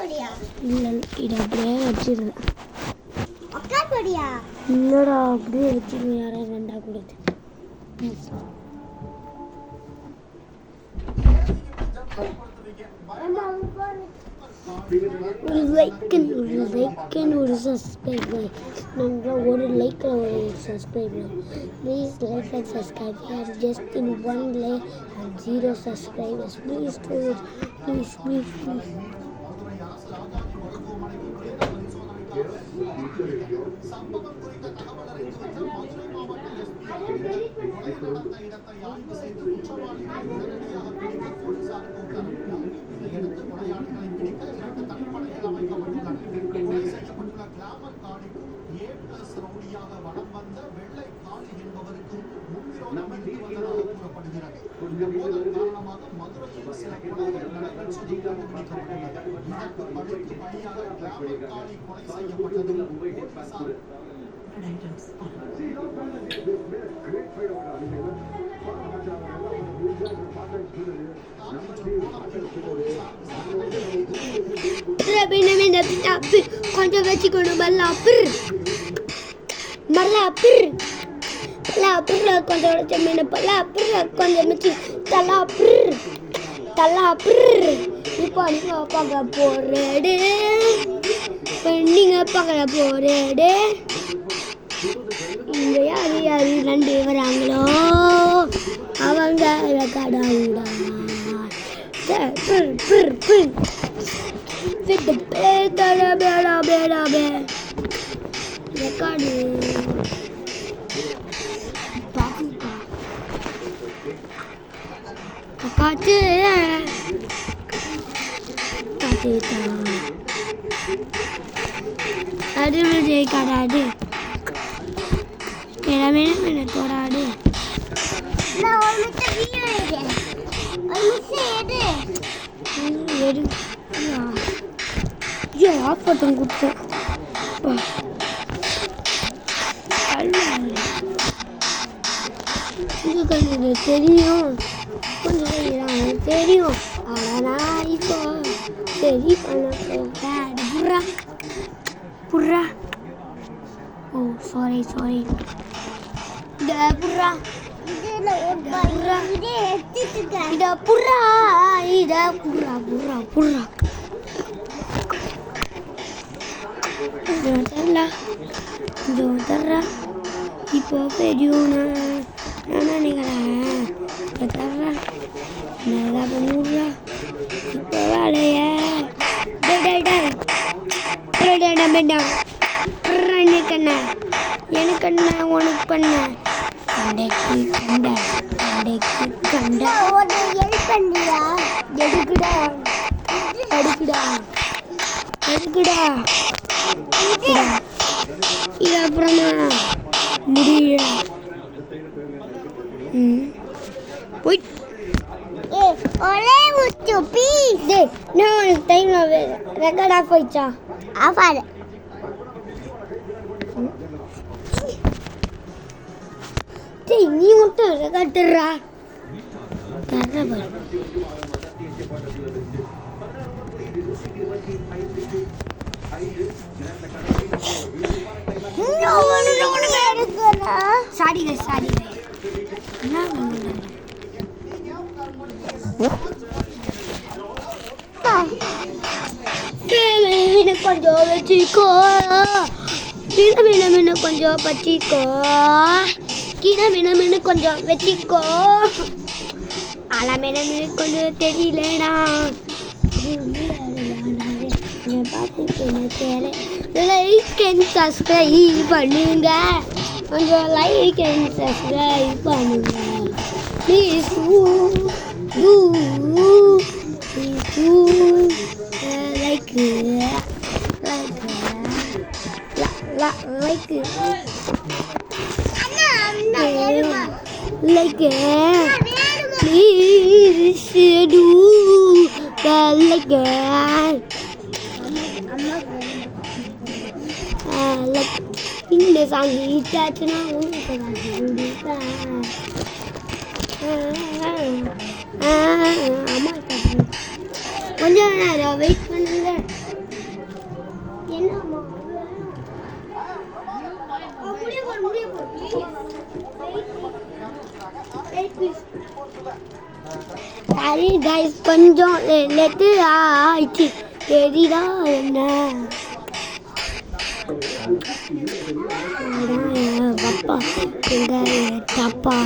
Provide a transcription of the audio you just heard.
இல்லை இதை அப்படியே வச்சிருந்தேன். இல்லைடா அப்படியே வச்சிருந்தேன். யாராவது ரெண்டா கொடுத்து ஒரு லைக் அண்ட் ஒரு சப்ஸ்கிரைப். நாங்கள் ஒரு லைக்கில் ஒரு subscribe. Please like and subscribe. Just in 1 like and 0 subscribers. Please do it. Please. கொஞ்சம் வச்சுக்கணும். கொஞ்சம் வச்ச மீன் கொஞ்சம் வச்சு இப்போ பார்க்க போறேடு. நீங்க பார்க்க போறேடு. இங்க யாரு ரெண்டு வராங்களோ அவங்க கடாண்டா ரெக்கார்டு காட்டு அது கடாடு தோடாடு. ஆஃப் பட்டன் கொடுத்தேன். தெரியும் கொஞ்சம் தெரியும். ஆனால் இப்போ சரி பண்ண புர்ரா. ஓ சாரி புர்ரா. இப்போ பெரியவனா நான் நினைக்கிறேன். பண்ணிடுறா இப்போ வேலைய எனக்கு என்ன உனக்கு பண்ண இது அப்புறமா முடியல. போய் ரெக்கார்ட் ஆஃப் ஆயிடுச்சா? ஆஃப் ஆகல. நீ மட்டும் ரெக்கார்டுறா. சாரி கொஞ்சம் வச்சுக்கோ. மீன கொஞ்சம் பச்சிக்கோ. மீன கொஞ்சம் வச்சுக்கோ. மீன கொஞ்சம் தெரியலடா. லைக் அண்ட் சப்ஸ்கிரைப் பண்ணுங்க. கொஞ்சம் லைக் அண்ட் சப்ஸ்கிரைப் பண்ணுங்க. Please like please do like இந்த சாங் ஹிட் ஆச்சுன்னா அம்மா கொஞ்சம் நேரம் வெயிட் பண்ணுங்க. சரி கைஸ், கொஞ்சம் லெட்டு ஆயிடுச்சு. தெரியுதா என்ன? பாப்பா எங்க தப்பா